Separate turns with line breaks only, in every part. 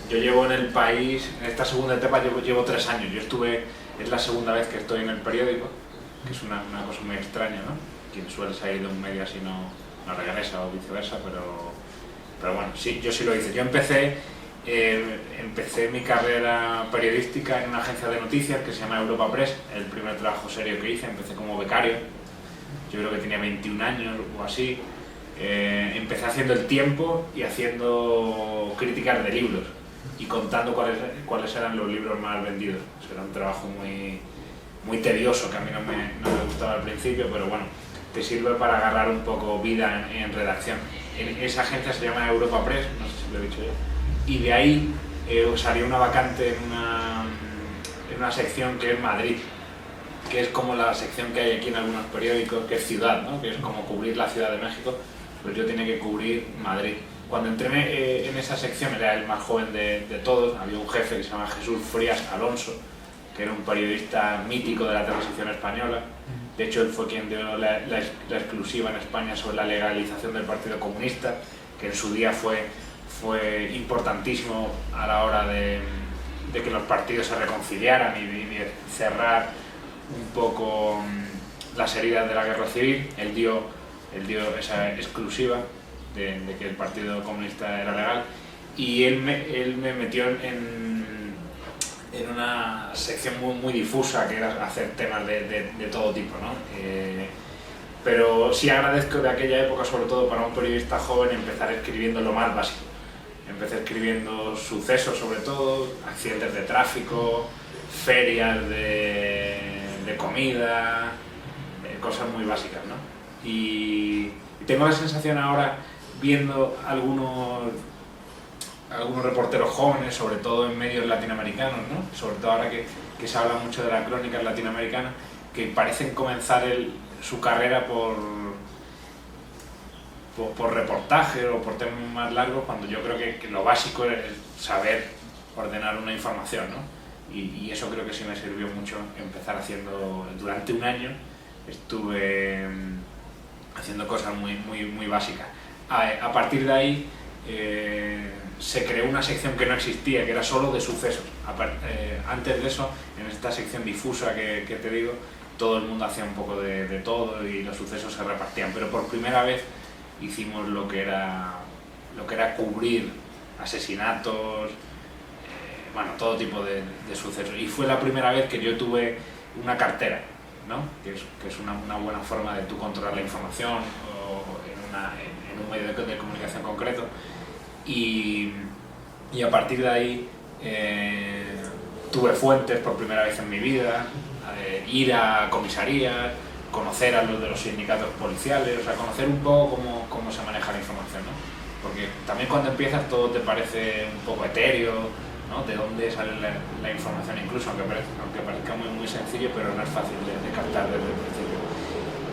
Yo llevo en El País, en esta segunda etapa llevo 3 años. Es la segunda vez que estoy en el periódico, que es una cosa muy extraña, ¿no? Quien suele salir de un medio así no regresa o viceversa, pero bueno, sí, yo sí lo hice. Yo empecé mi carrera periodística en una agencia de noticias que se llama Europa Press, el primer trabajo serio que hice. Empecé como becario, yo creo que tenía 21 años o así. Empecé haciendo El Tiempo y haciendo críticas de libros y contando cuáles eran los libros más vendidos. Eso era un trabajo muy tedioso, que a mí no me gustaba al principio, pero bueno, te sirve para agarrar un poco vida en redacción. Esa agencia se llama Europa Press, no sé si lo he dicho yo, y de ahí salió una vacante en una sección que es Madrid, que es como la sección que hay aquí en algunos periódicos, que es Ciudad, ¿no? Que es como cubrir la Ciudad de México. Pues yo tenía que cubrir Madrid. Cuando entré en esa sección, era el más joven de todos. Había un jefe que se llama Jesús Frías Alonso, que era un periodista mítico de la transición española. De hecho, él fue quien dio la exclusiva en España sobre la legalización del Partido Comunista, que en su día fue importantísimo a la hora de que los partidos se reconciliaran y de cerrar un poco las heridas de la guerra civil. Él dio esa exclusiva de que el Partido Comunista era legal, y él me metió en una sección muy difusa, que era hacer temas de todo tipo, ¿no? Pero sí agradezco de aquella época, sobre todo para un periodista joven, empezar escribiendo lo más básico. Empecé escribiendo sucesos, sobre todo, accidentes de tráfico, ferias de comida, cosas muy básicas, ¿no? Y tengo la sensación ahora, viendo algunos reporteros jóvenes, sobre todo en medios latinoamericanos, ¿no? Sobre todo ahora que se habla mucho de las crónicas latinoamericanas, que parecen comenzar su carrera por reportaje o por temas más largos, cuando yo creo que lo básico es saber ordenar una información, ¿no? Y eso creo que sí me sirvió mucho. Empezar haciendo, durante un año estuve haciendo cosas muy básicas. A partir de ahí se creó una sección que no existía, que era solo de sucesos. Antes de eso, en esta sección difusa que te digo, todo el mundo hacía un poco de todo y los sucesos se repartían, pero por primera vez hicimos lo que era cubrir asesinatos, bueno, todo tipo de sucesos. Y fue la primera vez que yo tuve una cartera, ¿no? Que es una buena forma de tú controlar la información o en un medio de comunicación concreto. Y a partir de ahí tuve fuentes por primera vez en mi vida, ir a comisarías, conocer a los de los sindicatos policiales, o sea, conocer un poco cómo se maneja la información, ¿no? Porque también cuando empiezas todo te parece un poco etéreo, ¿no? De dónde sale la información, incluso aunque parezca muy sencillo, pero no es fácil de captar desde el principio.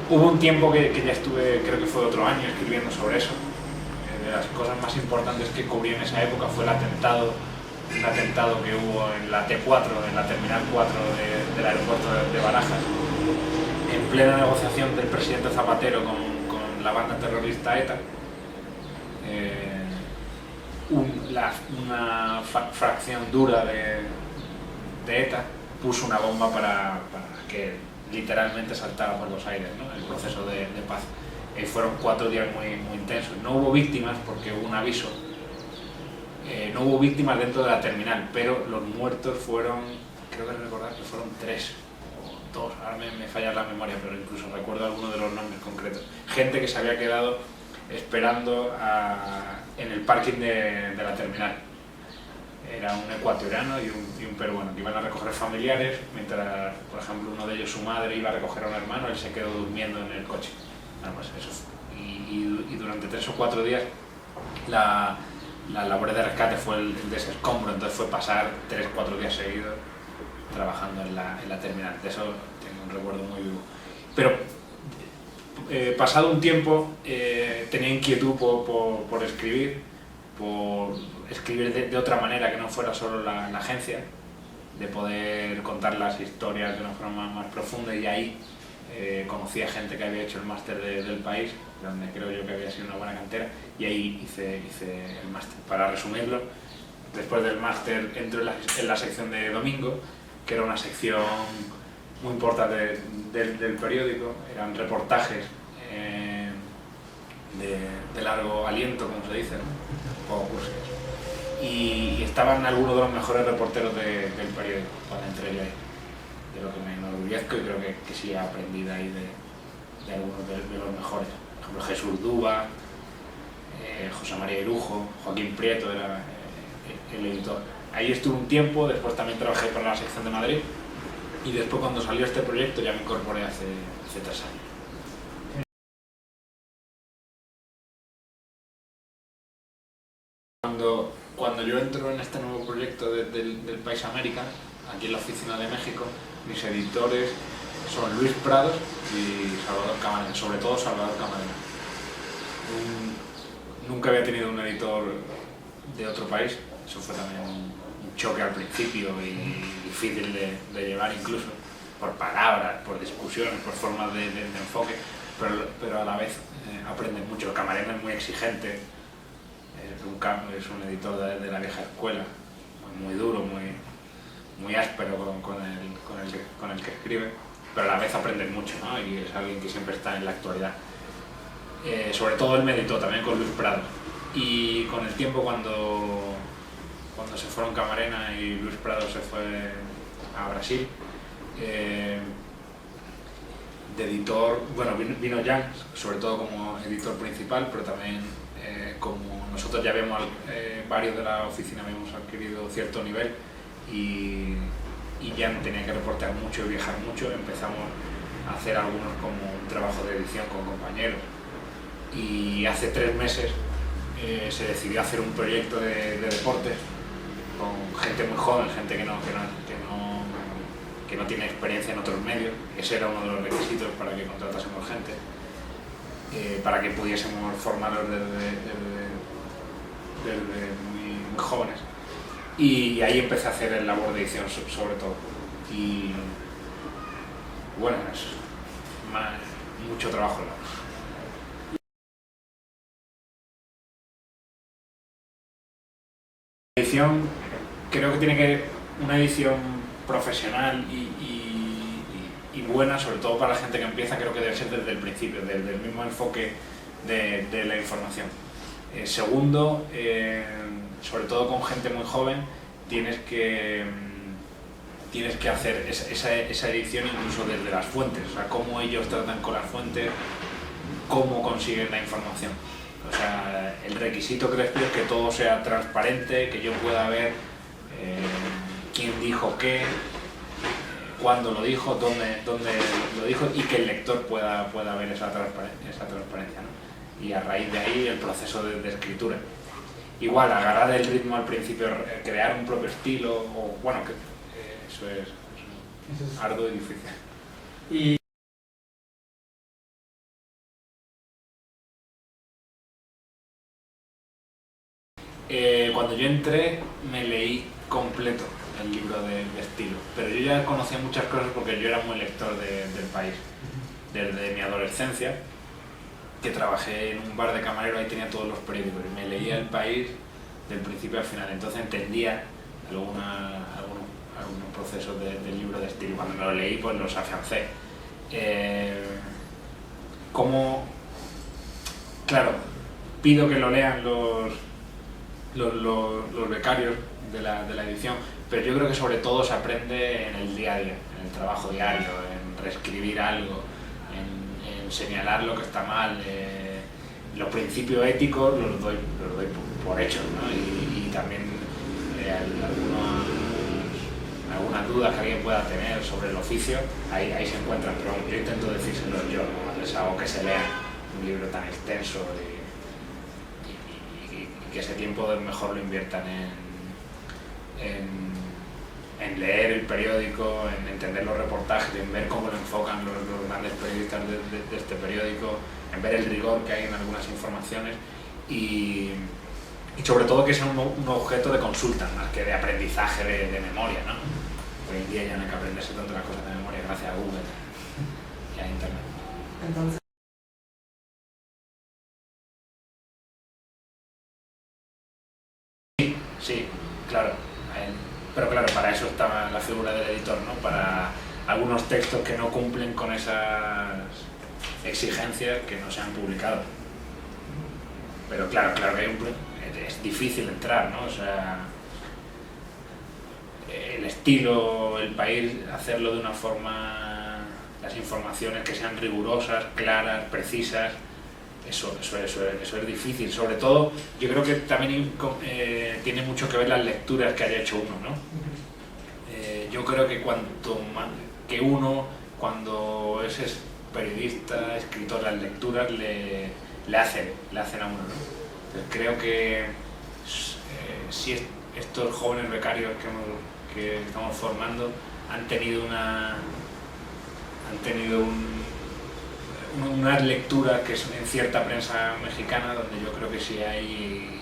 Hubo un tiempo que ya estuve, creo que fue otro año, escribiendo sobre eso. De las cosas más importantes que cubrí en esa época fue un atentado que hubo en la T4, en la Terminal 4 del aeropuerto de Barajas, en plena negociación del presidente Zapatero con la banda terrorista ETA. Una fracción dura de ETA puso una bomba para que literalmente saltara por los aires, ¿no? El proceso de paz. Fueron 4 días muy intensos. No hubo víctimas porque hubo un aviso. No hubo víctimas dentro de la terminal, pero los muertos fueron, creo que recordar que fueron 3 o 2, ahora me falla la memoria, pero incluso recuerdo algunos de los nombres concretos. Gente que se había quedado esperando en el parking de la terminal. Era un ecuatoriano y un peruano que iban a recoger familiares, mientras, por ejemplo, uno de ellos, su madre, iba a recoger a un hermano, él se quedó durmiendo en el coche. Bueno, pues eso. Y durante 3 o 4 días la labor de rescate fue el desescombro, entonces fue pasar 3 o 4 días seguidos trabajando en la terminal. De eso tengo un recuerdo muy vivo. Pero pasado un tiempo tenía inquietud por escribir de otra manera, que no fuera solo la agencia, de poder contar las historias de una forma más profunda, y ahí conocí a gente que había hecho el máster del País, donde creo yo que había sido una buena cantera, y ahí hice el máster. Para resumirlo, después del máster entro en la sección de domingo, que era una sección muy importante del periódico. Eran reportajes de largo aliento, como se dice, ¿no? O cursos. Y estaban algunos de los mejores reporteros del periódico cuando entré yo ahí, de lo que me enorgullezco, y creo que sí he aprendido ahí de algunos de los mejores. Por ejemplo, Jesús Duba, José María Irujo, Joaquín Prieto era el editor. Ahí estuve un tiempo, después también trabajé para la sección de Madrid, y después cuando salió este proyecto ya me incorporé hace 3 años. Cuando yo entro en este nuevo proyecto del País América, aquí en la oficina de México, mis editores son Luis Prados y Salvador Camarena, sobre todo Salvador Camarena. Nunca había tenido un editor de otro país, eso fue también un choque al principio y difícil de llevar, incluso por palabras, por discusiones, por formas de enfoque, pero a la vez aprendes mucho. Camarena es muy exigente, es un editor de la vieja escuela, muy duro, muy áspero con el que escribe, pero a la vez aprendes mucho, ¿no? Y es alguien que siempre está en la actualidad. Sobre todo él me editó también con Luis Prado, y con el tiempo cuando se fueron Camarena y Luis Prado se fue a Brasil, de editor, bueno, vino Jan, sobre todo como editor principal, pero también como nosotros ya habíamos, varios de la oficina habíamos adquirido cierto nivel y Jan tenía que reportear mucho y viajar mucho, empezamos a hacer algunos como un trabajo de edición con compañeros, y hace 3 meses se decidió hacer un proyecto de deportes con gente muy joven, gente que no tiene experiencia en otros medios. Ese era uno de los requisitos para que contratásemos gente, para que pudiésemos formarlos desde muy jóvenes. Y ahí empecé a hacer el labor de edición sobre todo. Y bueno, es mucho trabajo, ¿no? La edición, creo que tiene que una edición profesional y buena, sobre todo para la gente que empieza, creo que debe ser desde el principio, desde el mismo enfoque de la información. Segundo, sobre todo con gente muy joven, tienes que hacer esa edición incluso desde las fuentes, o sea, cómo ellos tratan con las fuentes, cómo consiguen la información. O sea, el requisito que les pido es que todo sea transparente, que yo pueda ver quién dijo qué, cuándo lo dijo, dónde lo dijo, y que el lector pueda ver esa transparencia, ¿no? Y a raíz de ahí el proceso de escritura. Igual, agarrar el ritmo al principio, crear un propio estilo, o bueno, eso es arduo y difícil. Y cuando yo entré me leí completo el libro de estilo, pero yo ya conocía muchas cosas porque yo era muy lector del País. Desde mi adolescencia, que trabajé en un bar de camarero, ahí tenía todos los periódicos y me leía el País del principio al final, entonces entendía algunos procesos del libro de estilo. Cuando me lo leí, pues los afiancé. Claro, pido que lo lean los becarios de la edición, pero yo creo que sobre todo se aprende en el día a día, en el trabajo diario, en reescribir algo, en señalar lo que está mal. Los principios éticos los doy por hechos, ¿no? Y también algunas dudas que alguien pueda tener sobre el oficio, ahí se encuentran, pero yo intento decírselo yo, ¿no? Les hago que se lea un libro tan extenso y que ese tiempo mejor lo inviertan en leer el periódico, en entender los reportajes, en ver cómo lo enfocan los grandes periodistas de este periódico, en ver el rigor que hay en algunas informaciones y sobre todo que sea un objeto de consulta más que de aprendizaje de memoria, ¿no? Hoy en día ya no hay que aprenderse tanto las cosas de memoria gracias a Google y a Internet. Entonces, sí, Pero claro, para eso está la figura del editor, ¿no? Para algunos textos que no cumplen con esas exigencias que no se han publicado. Pero claro que es difícil entrar, ¿no? O sea, el estilo, el país, hacerlo de una forma, las informaciones que sean rigurosas, claras, precisas, eso es difícil. Sobre todo, yo creo que también tiene mucho que ver las lecturas que haya hecho uno, ¿no? Yo creo que cuanto más que uno, cuando es periodista, escritor, las lecturas le hacen a uno, ¿no? Entonces creo que si estos jóvenes becarios que estamos formando han tenido unas lecturas que son en cierta prensa mexicana, donde yo creo que sí hay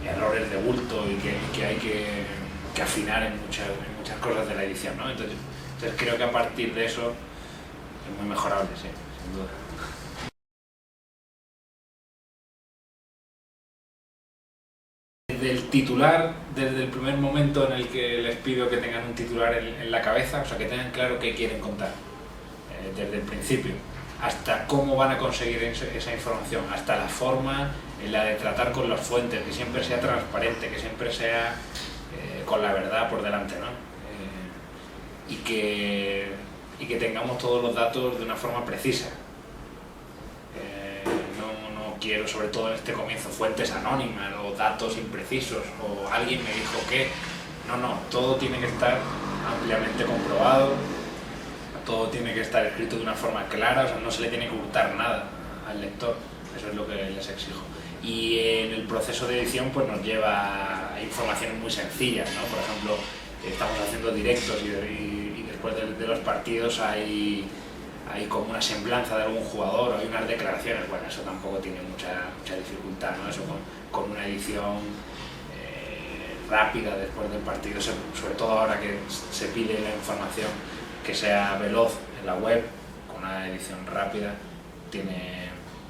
errores de bulto y que hay que afinar en muchas cosas de la edición, ¿no? Entonces creo que a partir de eso es muy mejorable, sí, sin duda. Desde el titular, desde el primer momento en el que les pido que tengan un titular en la cabeza, o sea, que tengan claro qué quieren contar, desde el principio, hasta cómo van a conseguir esa información, hasta la forma en la de tratar con las fuentes, que siempre sea transparente, que siempre sea con la verdad por delante, ¿no? Y que tengamos todos los datos de una forma precisa. No quiero, sobre todo en este comienzo, fuentes anónimas o datos imprecisos o alguien me dijo que. No, todo tiene que estar ampliamente comprobado, todo tiene que estar escrito de una forma clara, o sea, no se le tiene que hurtar nada al lector, eso es lo que les exijo. Y en el proceso de edición pues nos lleva a informaciones muy sencillas, ¿no? Por ejemplo, estamos haciendo directos y después de los partidos hay como una semblanza de algún jugador o hay unas declaraciones. Bueno, eso tampoco tiene mucha dificultad, ¿no? Eso con una edición rápida después del partido, sobre todo ahora que se pide la información que sea veloz en la web, con una edición rápida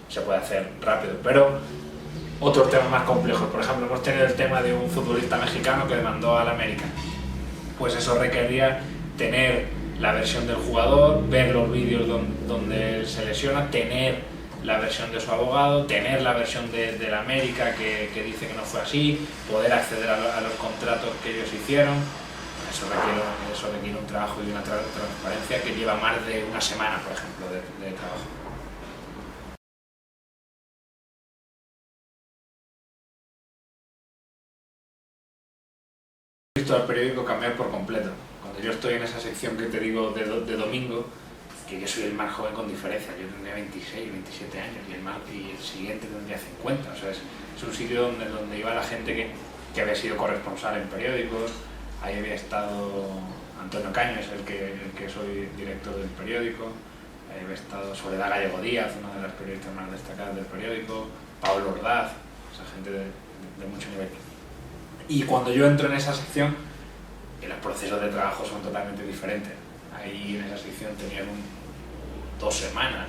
se puede hacer rápido. Pero otros temas más complejos, por ejemplo, hemos tenido el tema de un futbolista mexicano que demandó al América. Pues eso requería tener la versión del jugador, ver los vídeos donde él se lesiona, tener la versión de su abogado, tener la versión del América que dice que no fue así, poder acceder a los contratos que ellos hicieron. Eso requiere un trabajo y una transparencia que lleva más de una semana, por ejemplo, de trabajo. He visto al periódico cambiar por completo. Cuando yo estoy en esa sección que te digo de domingo, que yo soy el más joven con diferencia, yo tendría 26, 27 años y el siguiente tendría 50, o sea, es un sitio donde iba la gente que había sido corresponsal en periódicos. Ahí había estado Antonio Caños, el que soy director del periódico, ahí había estado Soledad Gallego Díaz, una de las periodistas más destacadas del periódico, Pablo Ordaz, esa gente de mucho nivel. Y cuando yo entro en esa sección, los procesos de trabajo son totalmente diferentes. Ahí en esa sección tenían 2 semanas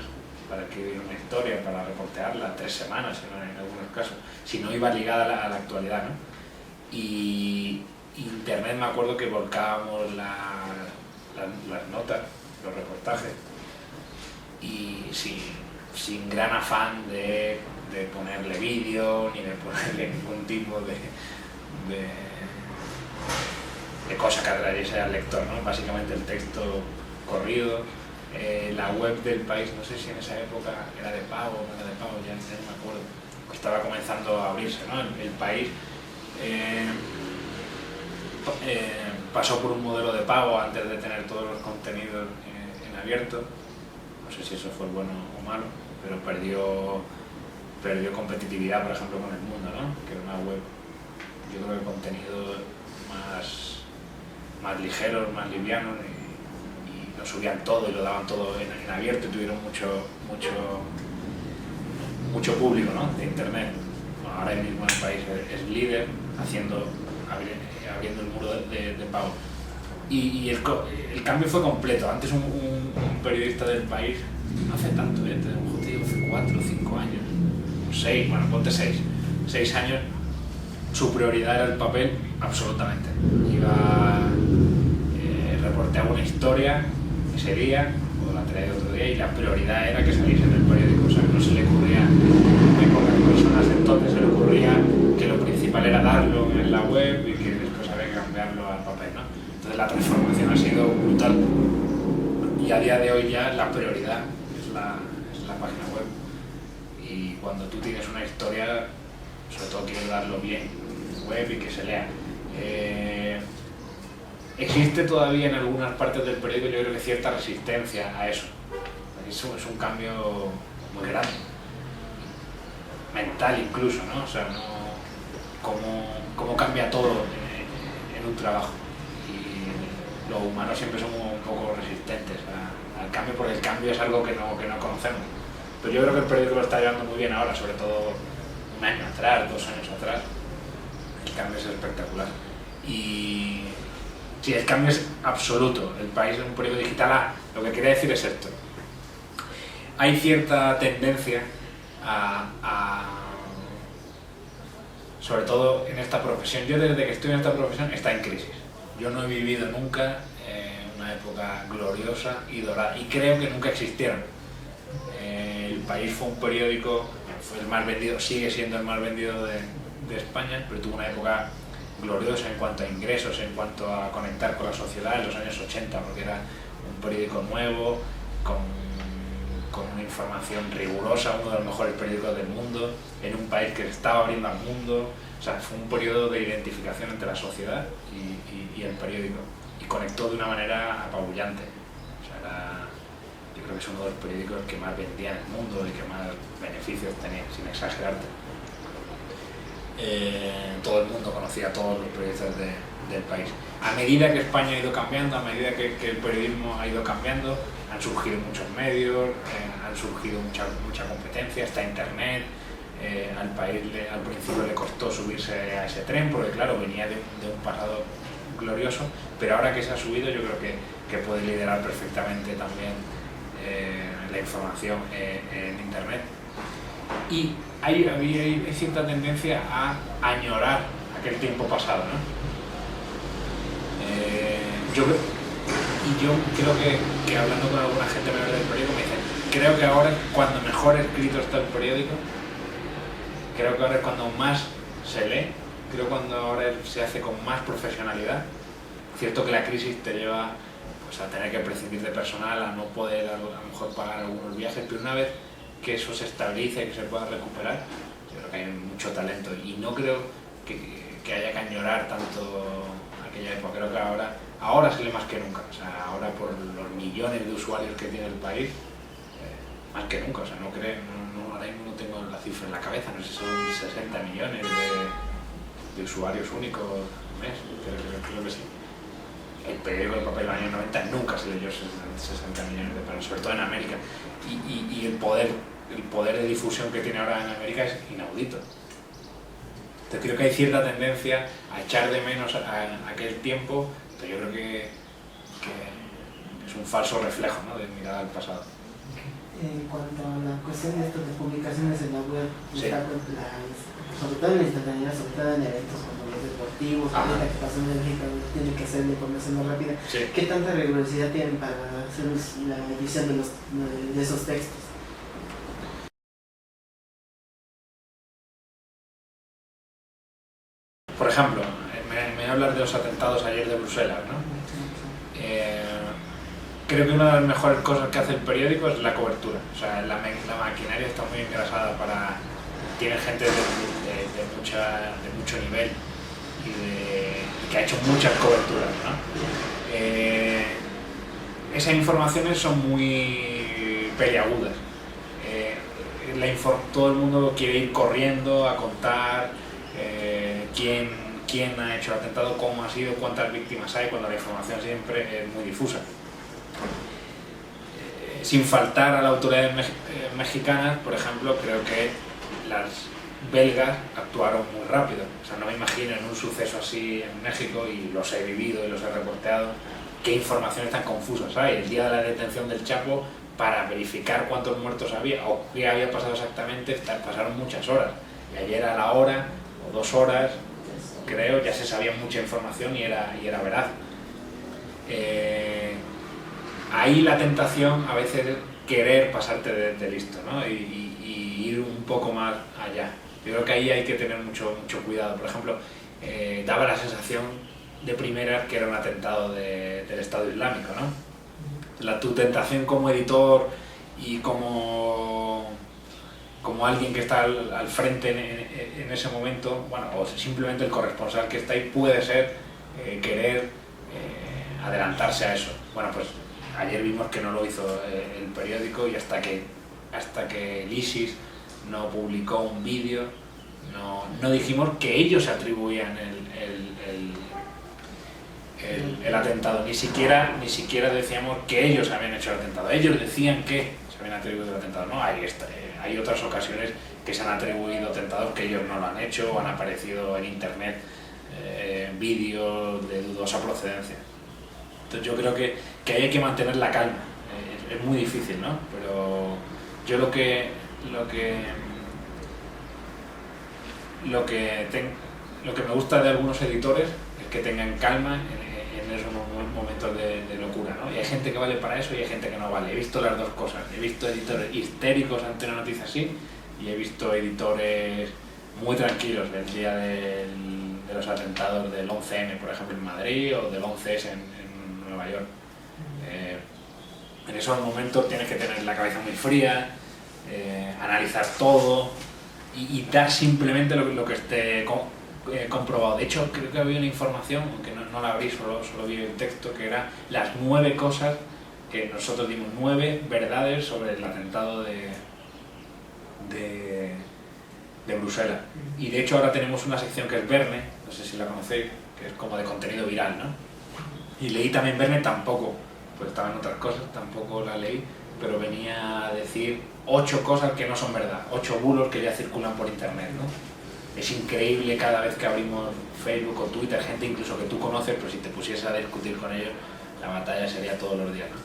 para escribir una historia, para reportearla, 3 semanas en algunos casos, si no iba ligada a la actualidad, ¿no? Y Internet, me acuerdo que volcábamos las notas, los reportajes, y sin gran afán de ponerle vídeo ni de ponerle ningún tipo de cosa que atrayese al lector, ¿no? Básicamente el texto corrido. La web del País, no sé si en esa época era de pago o no era de pago, ya no me acuerdo, estaba comenzando a abrirse, ¿no? El País pasó por un modelo de pago antes de tener todos los contenidos en abierto. No sé si eso fue bueno o malo, pero perdió competitividad, por ejemplo, con El Mundo, ¿no? Que era una web, yo creo que contenido más ligeros, más livianos, y lo subían todo y lo daban todo en abierto y tuvieron mucho público, ¿no? De internet. Bueno, ahora mismo el País es líder abriendo el muro de pago. Y el cambio fue completo. Antes un periodista del País, hace tanto, hace 4 o 5 años, o 6, bueno, ponte 6 años, su prioridad era el papel absolutamente. Reporteaba una historia ese día, o la traía otro día, y la prioridad era que saliese en el periódico. O sea, no se le ocurría, muy pocas personas entonces se le ocurría que lo principal era darlo en la web y que después había que cambiarlo al papel, ¿no? Entonces la transformación ha sido brutal. Y a día de hoy ya la prioridad es la página web. Y cuando tú tienes una historia, sobre todo quieres darlo bien en web y que se lea. Existe todavía en algunas partes del periódico, yo creo que cierta resistencia a eso. Eso es un cambio muy grande, mental incluso, ¿no? O sea, cómo cambia todo en un trabajo. Y los humanos siempre somos un poco resistentes al cambio, porque el cambio es algo que no conocemos. Pero yo creo que el periódico lo está llevando muy bien ahora, sobre todo un año atrás, 2 años atrás. El cambio es espectacular. Y sí, el cambio es absoluto. El país es un periódico digital. Lo que quería decir es esto. Hay cierta tendencia sobre todo en esta profesión. Yo desde que estoy en esta profesión está en crisis. Yo no he vivido nunca una época gloriosa y dorada, y creo que nunca existieron. El País fue un periódico, fue el más vendido, sigue siendo el más vendido de España, pero tuvo una época gloriosa en cuanto a ingresos, en cuanto a conectar con la sociedad en los años 80, porque era un periódico nuevo, con una información rigurosa, uno de los mejores periódicos del mundo, en un país que se estaba abriendo al mundo. O sea, fue un periodo de identificación entre la sociedad y el periódico, y conectó de una manera apabullante. O sea, yo creo que es uno de los periódicos que más vendía en el mundo y que más beneficios tenía, sin exagerarte. Todo el mundo conocía a todos los periodistas del país. A medida que España ha ido cambiando, a medida que el periodismo ha ido cambiando, han surgido muchos medios, han surgido mucha competencia, está internet. Al país al principio le costó subirse a ese tren, porque claro, venía de un pasado glorioso, pero ahora que se ha subido yo creo que puede liderar perfectamente también la información en internet. Y hay cierta tendencia a añorar aquel tiempo pasado, ¿no? Yo creo que hablando con alguna gente menor del periódico me dicen, creo que ahora es cuando mejor escrito está el periódico, creo que ahora es cuando más se lee, creo cuando ahora se hace con más profesionalidad. Cierto que la crisis te lleva pues, a tener que prescindir de personal, a no poder a lo mejor pagar algunos viajes, pero una vez que eso se estabilice y que se pueda recuperar, yo creo que hay mucho talento, y no creo que haya que añorar tanto aquella época. Creo que ahora se lee más que nunca. O sea, ahora por los millones de usuarios que tiene el país, más que nunca. O sea, ahora mismo no tengo la cifra en la cabeza, no sé si son 60 millones de usuarios únicos al mes, creo que sí. El periódico de papel en los años 90 nunca se leyó 60 millones de personas, sobre todo en América. Y el poder de difusión que tiene ahora en América es inaudito. Entonces creo que hay cierta tendencia a echar de menos a aquel tiempo, pero yo creo que es un falso reflejo, ¿no?, de mirar al pasado.
En cuanto a la cuestión de estas publicaciones en la web,
sí,
sobre todo en la instantaneidad, sobre todo en eventos como los deportivos, la que pasó en México, tiene que ser de información más rápida.
Sí.
¿Qué tanta rigurosidad tienen para hacer la edición de esos textos?
Por ejemplo, me hablas de los atentados ayer de Bruselas, ¿no? Creo que una de las mejores cosas que hace el periódico es la cobertura. O sea, la maquinaria está muy engrasada tiene gente de mucho nivel y que ha hecho muchas coberturas, ¿no? Esas informaciones son muy peliagudas. Todo el mundo quiere ir corriendo a contar quién ha hecho el atentado, cómo ha sido, cuántas víctimas hay, cuando la información siempre es muy difusa. Sin faltar a las autoridades mexicanas, por ejemplo, creo que las belgas actuaron muy rápido. O sea, no me imagino en un suceso así en México, y los he vivido y los he reporteado, qué informaciones tan confusas hay. El día de la detención del Chapo, para verificar cuántos muertos había o qué había pasado exactamente, pasaron muchas horas. Y ayer a la hora o 2 horas creo, ya se sabía mucha información y era veraz. Ahí la tentación a veces es querer pasarte de listo, ¿no? y ir un poco más allá. Yo creo que ahí hay que tener mucho cuidado. Por ejemplo, daba la sensación de primeras que era un atentado del Estado Islámico, ¿no? Tu tentación como editor y como alguien que está al frente en ese momento, bueno, o simplemente el corresponsal que está ahí, puede ser querer adelantarse a eso. Bueno, pues ayer vimos que no lo hizo el periódico, y hasta que el ISIS no publicó un vídeo, no dijimos que ellos atribuían el atentado, ni siquiera decíamos que ellos habían hecho el atentado. Ellos decían que se habían atribuido el atentado. No, hay otras ocasiones que se han atribuido atentados que ellos no lo han hecho, o han aparecido en internet vídeos de dudosa procedencia. Entonces yo creo que ahí hay que mantener la calma. Es muy difícil, ¿no? Pero yo lo que me gusta de algunos editores es que tengan calma en esos momentos de locura, ¿no? Y hay gente que vale para eso y hay gente que no vale. He visto las dos cosas. He visto editores histéricos ante una noticia así, y he visto editores muy tranquilos el día de los atentados del 11M, por ejemplo, en Madrid, o del 11S en Nueva York. En esos momentos tienes que tener la cabeza muy fría, analizar todo y dar simplemente lo que esté comprobado. De hecho, creo que había una información, aunque no la abrí, solo vi el texto, que era las 9 cosas que nosotros dimos, 9 verdades sobre el atentado de Bruselas. Y de hecho ahora tenemos una sección que es Verne, no sé si la conocéis, que es como de contenido viral, ¿no? Y leí también Verne, tampoco, pues estaban otras cosas, tampoco la leí, pero venía a decir 8 cosas que no son verdad, 8 bulos que ya circulan por internet, ¿no? Es increíble cada vez que abrimos Facebook o Twitter, gente incluso que tú conoces, pero si te pusieses a discutir con ellos, la batalla sería todos los días, ¿no?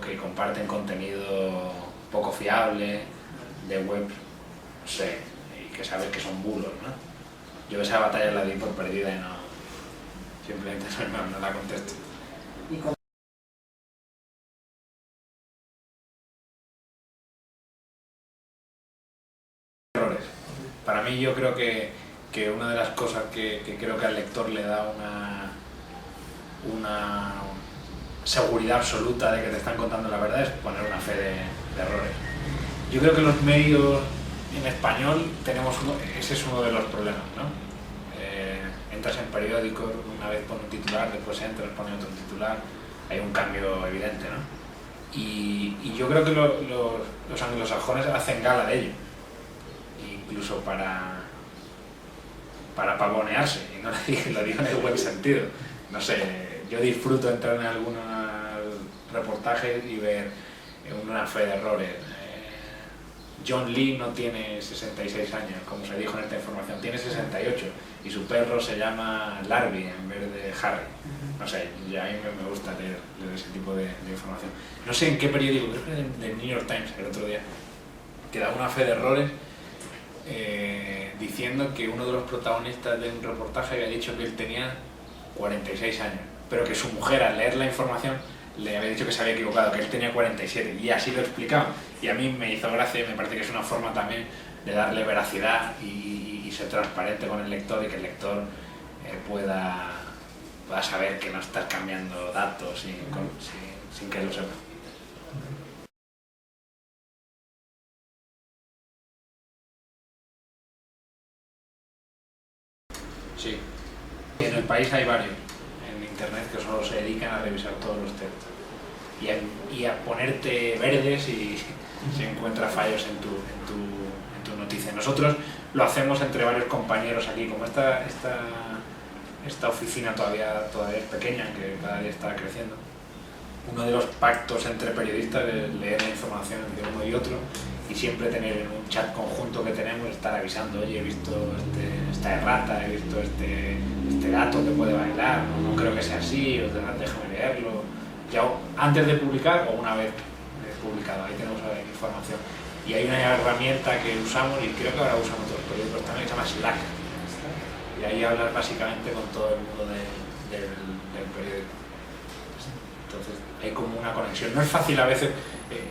Que comparten contenido poco fiable, de web, no sé, y que sabes que son bulos, ¿no? Yo esa batalla la di por perdida y simplemente no la contesto. Errores. Para mí, yo creo que una de las cosas que creo que al lector le da una seguridad absoluta de que te están contando la verdad es poner una fe de errores. Yo creo que los medios en español ese es uno de los problemas, ¿no? Entras en periódicos, una vez pone un titular, después entras, pone otro titular, hay un cambio evidente, ¿no? Y yo creo que los anglosajones hacen gala de ello, incluso para pavonearse, y no lo digo en el buen sentido. No sé, yo disfruto entrar en algunos reportajes y ver una fe de errores. John Lee no tiene 66 años, como se dijo en esta información, tiene 68, y su perro se llama Larry en vez de Harry. No sé, a mí me gusta leer ese tipo de información. No sé en qué periódico, creo que del New York Times el otro día, que da una fe de errores diciendo que uno de los protagonistas de un reportaje había dicho que él tenía 46 años, pero que su mujer, al leer la información, le había dicho que se había equivocado, que él tenía 47, y así lo explicaba. Y a mí me hizo gracia, y me parece que es una forma también de darle veracidad y ser transparente con el lector, y que el lector pueda saber que no estás cambiando datos sin que lo sepa. Sí. En el país hay varios en internet que solo se dedican a revisar todos los textos y a ponerte verdes si encuentra fallos en tu noticia. Nosotros lo hacemos entre varios compañeros aquí, como esta oficina todavía es pequeña, que cada día está creciendo. Uno de los pactos entre periodistas es leer la información de uno y otro, y siempre tener en un chat conjunto que tenemos, estar avisando: oye, he visto esta errata, he visto este gato que puede bailar, no creo que sea así, o déjame leerlo, ya antes de publicar o una vez publicado. Ahí tenemos la información. Y hay una herramienta que usamos, y creo que ahora usan otros periódicos también, que se llama Slack. Y ahí hablas básicamente con todo el mundo del periódico. Entonces hay como una conexión. No es fácil a veces,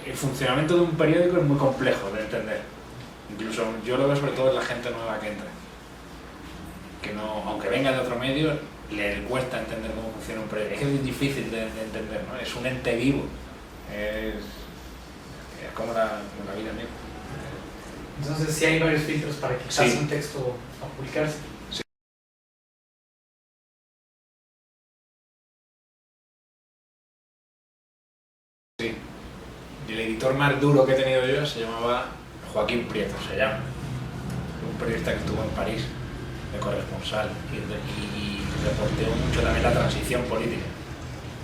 el funcionamiento de un periódico es muy complejo de entender. Incluso yo lo veo sobre todo en la gente nueva que entra. Que no, aunque venga de otro medio, le cuesta entender cómo funciona un periódico. Es que es difícil de entender, ¿no? Es un ente vivo. Es como la vida misma.
Entonces sí hay varios filtros para que pase un texto a publicarse.
Sí. El editor más duro que he tenido yo se llamaba Joaquín Prieto, se llama. Un periodista que estuvo en París de corresponsal y reporteó mucho también la transición política.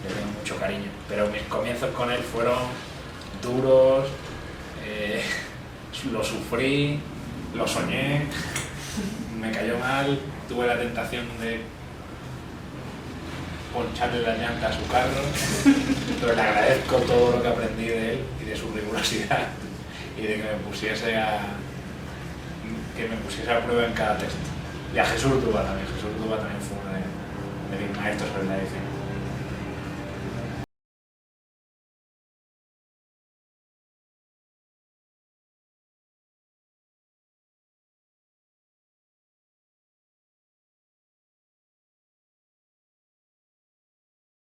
Le tengo mucho cariño. Pero mis comienzos con él fueron duros, lo sufrí, lo soñé, me cayó mal, tuve la tentación de poncharle la llanta a su carro, pero le agradezco todo lo que aprendí de él y de su rigurosidad y de que me pusiese a prueba en cada texto. Y a Jesús Duba también fue uno de mis maestros en la edición.